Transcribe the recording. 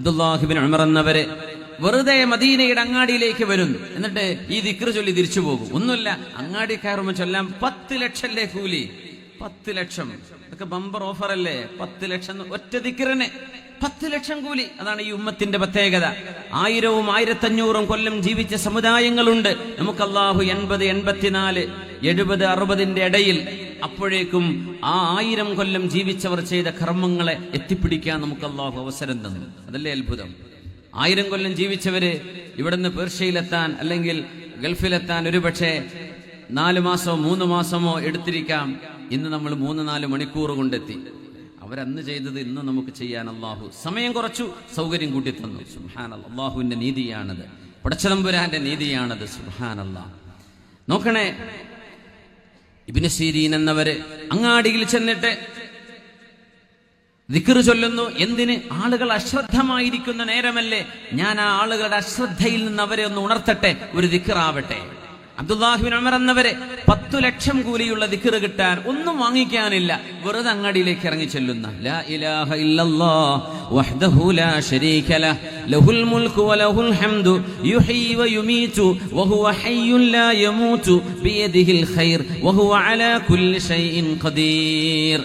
അബ്ദുല്ലാഹി ഇബ്നു ഉമർ എന്നവരെ വെറുതെ മദീനയുടെ അങ്ങാടിയിലേക്ക് വരുന്നു. എന്നിട്ട് ഈ ദിക്ർ ചൊല്ലി തിരിച്ചു പോകും. ഒന്നുമില്ല, അങ്ങാടി കയറുമ്പോൾ ചൊല്ലാൻ 10 ലക്ഷം കൂലി. 10 ലക്ഷം ഇതൊക്കെ ബമ്പർ ഓഫർ അല്ലേ? 10 ലക്ഷം ഒറ്റ ദിക്റിന് 10 ലക്ഷം കൂലി. അതാണ് ഈ ഉമ്മത്തിന്റെ പ്രത്യേകത. 1000ഉം 1500ഉം കൊല്ലം ജീവിച്ച സമുദായങ്ങളുണ്ട്. നമുക്ക് അല്ലാഹു 80, 84, 70, 60ന്റെ ഇടയിൽ അപ്പോഴേക്കും ആ 1000 കൊല്ലം ജീവിച്ചവർ ചെയ്ത കർമ്മങ്ങളെ എത്തിപ്പിടിക്കാൻ നമുക്ക് അല്ലാഹു അവസരം തന്നു. അതല്ലേ അത്ഭുതം. 1000 കൊല്ലം ജീവിച്ചവര് ഇവിടുന്ന് പേർഷ്യയിലെത്താൻ അല്ലെങ്കിൽ ഗൾഫിലെത്താൻ ഒരുപക്ഷെ 4 മാസമോ 3 മാസമോ എടുത്തിരിക്കാം. ഇന്ന് നമ്മൾ 3-4 മണിക്കൂർ കൊണ്ടെത്തി. അവരന്ന് ചെയ്തത് ഇന്ന് നമുക്ക് ചെയ്യാൻ അല്ലാഹു സമയം കുറച്ചു, സൗകര്യം കൂട്ടി തന്നു. സുബ്ഹാനല്ലാഹ്, അല്ലാഹുവിന്റെ നീതിയാണത്, പടച്ചതമ്പുരാന്റെ നീതിയാണത്. സുബ്ഹാനല്ലാഹ്. നോക്കണേ, ഇബ്നു സീരീൻ എന്നവര് അങ്ങാടിയിൽ ചെന്നിട്ട് ദിക്ർ ചൊല്ലുന്നു. എന്തിന്? ആളുകൾ അശ്രദ്ധമായിരിക്കുന്ന നേരമല്ലേ, ഞാൻ ആ ആളുകളുടെ അശ്രദ്ധയിൽ നിന്ന് അവരെ ഒന്ന് ഉണർത്തട്ടെ, ഒരു ദിക്റാവട്ടെ. അബ്ദുല്ലാഹി ഇബ്നു ഉമർ എന്നവരെ 10 ലക്ഷം കൂലിയുള്ള ദിക്ർ കിട്ടാൻ ഒന്നും വാങ്ങിക്കാനില്ല, വെറുതെ അങ്ങാടിയിലേക്ക് ഇറങ്ങി ചെല്ലുന്ന ലാ ഇലാഹ ഇല്ലല്ലാഹ് വഹ്ദഹു ലാ ശരീക ലഹ് ലഹുൽ മുൽക്കു വലഹുൽ ഹംദു യുഹ്യി വയുമീതു വഹുവ ഹയ്യുൻ ലാ യമൂതു ബിയദിഹിൽ ഖൈർ വഹുവ അലാ കുല്ലി ഷൈഇൻ ഖദീർ.